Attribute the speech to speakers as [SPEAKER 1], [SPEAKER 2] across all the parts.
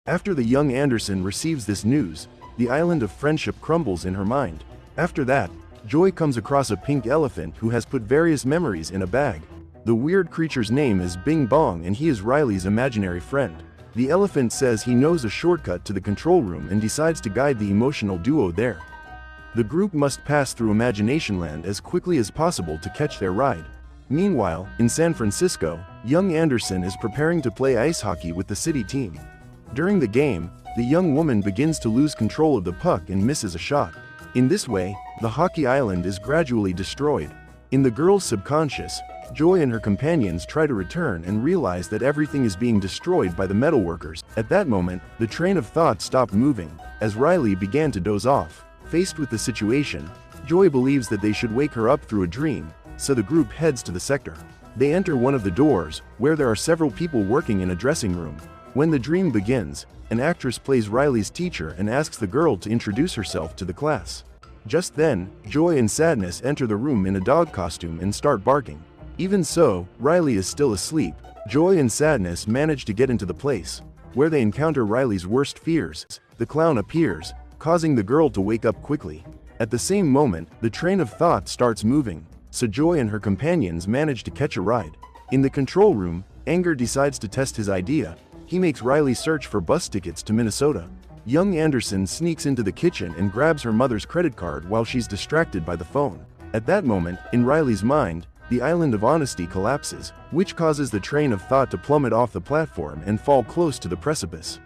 [SPEAKER 1] After the young Anderson receives this news, the island of friendship crumbles in her mind. After that, Joy comes across a pink elephant who has put various memories in a bag. The weird creature's name is Bing Bong and he is Riley's imaginary friend. The elephant says he knows a shortcut to the control room and decides to guide the emotional duo there. The group must pass through Imagination Land as quickly as possible to catch their ride. Meanwhile, in San Francisco, young Anderson is preparing to play ice hockey with the city team. During the game, the young woman begins to lose control of the puck and misses a shot. In this way, the hockey island is gradually destroyed. In the girl's subconscious, Joy and her companions try to return and realize that everything is being destroyed by the metalworkers. At that moment, the train of thought stopped moving, as Riley began to doze off. Faced with the situation, Joy believes that they should wake her up through a dream, so the group heads to the sector. They enter one of the doors, where there are several people working in a dressing room. When the dream begins, an actress plays Riley's teacher and asks the girl to introduce herself to the class. Just then, Joy and Sadness enter the room in a dog costume and start barking. Even so, Riley is still asleep. Joy and Sadness manage to get into the place, where they encounter Riley's worst fears. The clown appears, causing the girl to wake up quickly. At the same moment, the train of thought starts moving, so Joy and her companions manage to catch a ride. In the control room, Anger decides to test his idea. He makes Riley search for bus tickets to Minnesota. Young Anderson sneaks into the kitchen and grabs her mother's credit card while she's distracted by the phone. At that moment, in Riley's mind, the island of honesty collapses, which causes the train of thought to plummet off the platform and fall close to the precipice.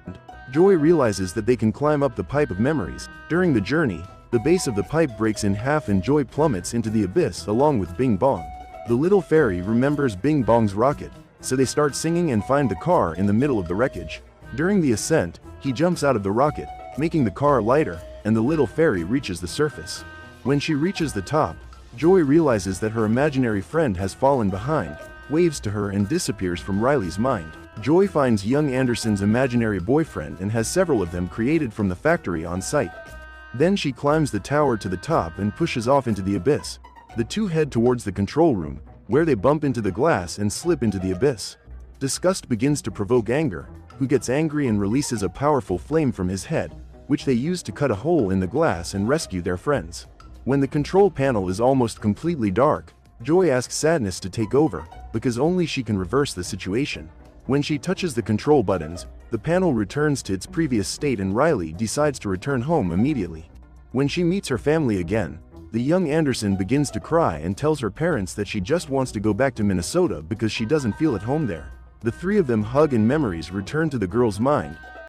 [SPEAKER 1] Joy realizes that they can climb up the pipe of memories. During the journey, the base of the pipe breaks in half and Joy plummets into the abyss along with Bing Bong. The little fairy remembers Bing Bong's rocket, so they start singing and find the car in the middle of the wreckage. During the ascent, he jumps out of the rocket, making the car lighter, and the little fairy reaches the surface. When she reaches the top, Joy realizes that her imaginary friend has fallen behind, waves to her and disappears from Riley's mind. Joy finds young Anderson's imaginary boyfriend and has several of them created from the factory on site. Then she climbs the tower to the top and pushes off into the abyss. The two head towards the control room, where they bump into the glass and slip into the abyss. Disgust begins to provoke Anger, who gets angry and releases a powerful flame from his head, which they use to cut a hole in the glass and rescue their friends. When the control panel is almost completely dark, Joy asks Sadness to take over, because only she can reverse the situation. When she touches the control buttons, the panel returns to its previous state and Riley decides to return home immediately. When she meets her family again, the young Anderson begins to cry and tells her parents that she just wants to go back to Minnesota because she doesn't feel at home there. The three of them hug and memories return to the girl's mind,